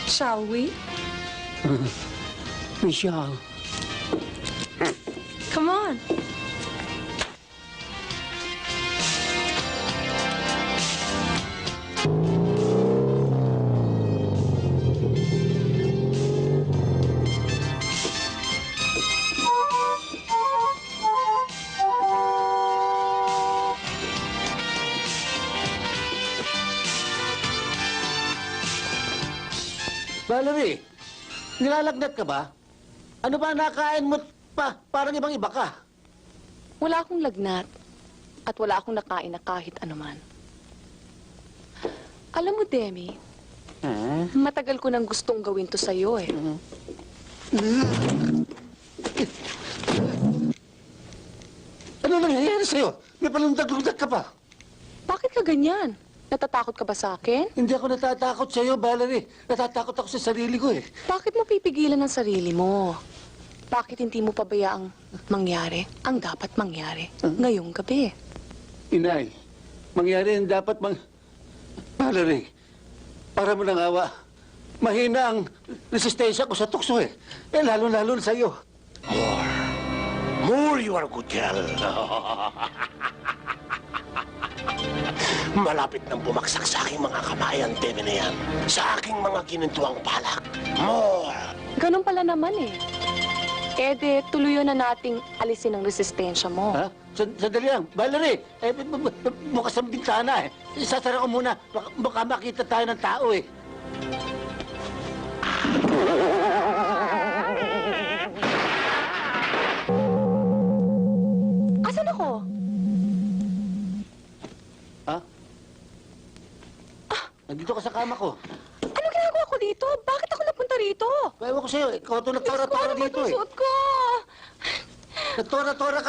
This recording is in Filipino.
Shall we? Michelle. Come on. Valerie, nilalagnat ka ba? Ano ba nakain mo pa? Parang ibang-iba ka. Wala akong lagnat at wala akong nakain na kahit anuman. Alam mo, Demi, matagal ko nang gustong gawin to sa'yo eh. Ano nangyayari sa'yo? May palundag-lundag ka pa. Bakit ka ganyan? Natatakot ka ba sa akin? Hindi ako natatakot sa'yo, Valerie. Natatakot ako sa sarili ko eh. Bakit mo pipigilan ang sarili mo? Bakit hindi mo pabayaang mangyari ang dapat mangyari ngayong gabi? Inay, mangyari ang dapat Valerie, para mo ng awa. Mahina ang resistensya ko sa tukso eh. Lalo-lalo na sa'yo. More, you are a good girl. Malapit nang bumagsak sa aking mga kamay ang demi na yan. Sa aking mga kinintuang palak. More! Ganun pala naman eh. Ede, tuluyan na nating alisin ang resistensya mo. Ha? Sandali lang. Valerie, bukas ang bintana eh. Isasara ko muna. Baka makita tayo ng tao eh. Asan ako? Ha? Nandito ka sa kama ko. Ano ginagawa ko dito? Bakit ako napunta rito? Ewan ko sa'yo, ikaw ito nagtora-tora Ano ba dito itong eh. suot ko? Nagtora-tora ka